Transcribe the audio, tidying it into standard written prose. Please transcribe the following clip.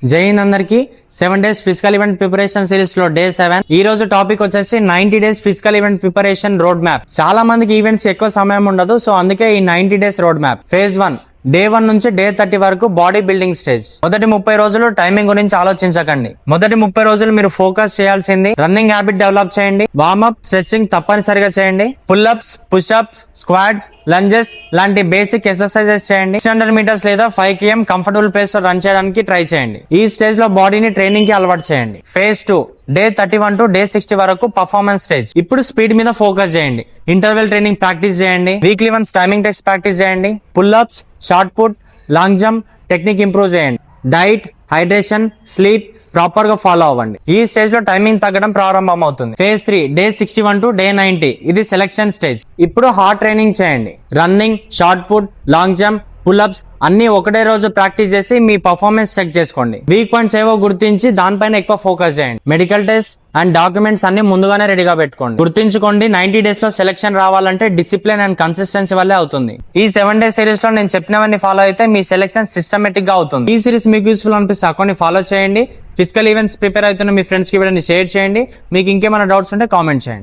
జై హింద్ అందరికి 7 days physical event preparation series లో డే 7 ఈ రోజు టాపిక్ వచ్చేసి 90 days physical event preparation road map. చాలా మందికి ఈవెంట్స్ ఎక్కువ సమయం ఉండదు, సో అందుకే ఈ 90 days road map. Phase 1 day 1 నుంచి డే 30 వరకు బాడీ బిల్డింగ్ స్టేజ్. మొదటి 30 రోజులు టైమింగ్ గురించి ఆలోచించకండి. మొదటి 30 రోజులు మీరు ఫోకస్ చేయాల్సింది రన్నింగ్ హ్యాబిట్ డెవలప్ చేయండి, వార్మప్ స్ట్రెచింగ్ తప్పనిసరిగా చేయండి, pull ups push ups squats lunges లాంటి బేసిక్ ఎక్సర్సైజెస్ చేయండి. 600 meters లేదా 5 km కంఫర్టబుల్ ప్లేస్ లో రన్ చేయడానికి ట్రై చేయండి. ఈ స్టేజ్ లో బాడీని ట్రైనింగ్ కి అలవాటు చేయండి. ఫేజ్ 2 డే 31 టు డే 60 వరకు పర్ఫార్మెన్స్ స్టేజ్. ఇప్పుడు స్పీడ్ మీద ఫోకస్ చేయండి, ఇంటర్వెల్ ట్రైనింగ్ ప్రాక్టీస్ చేయండి, weekly once timing test practice చేయండి, pull ups shot put long jump technique improve చేయండి. డైట్ హైడ్రేషన్ స్లీప్ ప్రాపర్ గా ఫాలో అవ్వండి. ఈ స్టేజ్ లో టైమింగ్ తగ్గడం ప్రారంభం అవుతుంది. ఫేజ్ 3 డే 61 టు డే 90 ఇది సెలెక్షన్ స్టేజ్. ఇప్పుడు హార్డ్ ట్రైనింగ్ చేయండి, running shot put long jump pull ups అన్ని ఒకటే రోజు ప్రాక్టీస్ చేసి మీ పర్ఫార్మెన్స్ చెక్ చేసుకోండి. వీక్ పాయింట్స్ ఏవో గుర్తించి దానిపైన ఎక్కువ ఫోకస్ చేయండి. మెడికల్ టెస్ట్ అండ్ డాక్యుమెంట్స్ అన్ని ముందుగానే రెడీగా పెట్టుకోండి. గుర్తుంచుకోండి, 90 days లో సెలెక్షన్ రావాలంటే డిసిప్లిన్ అండ్ కన్సిస్టెన్సీ వల్లే అవుతుంది. ఈ 7 days సిరీస్ లో నేను చెప్పినవన్నీ ఫాలో అయితే మీ సెలెక్షన్ సిస్టమేటిక్ గా అవుతుంది. ఈ సిరీస్ మీకు యూస్ఫుల్ అనిపిస్తే అకౌంట్ ఫాలో చేయండి. ఫిజికల్ ఈవెంట్స్ ప్రిపేర్ అవుతున్న మీ ఫ్రెండ్స్ కి వీడియోని షేర్ చేయండి. మీకు ఇంకేమైనా డౌట్స్ ఉంటే కామెంట్ చేయండి.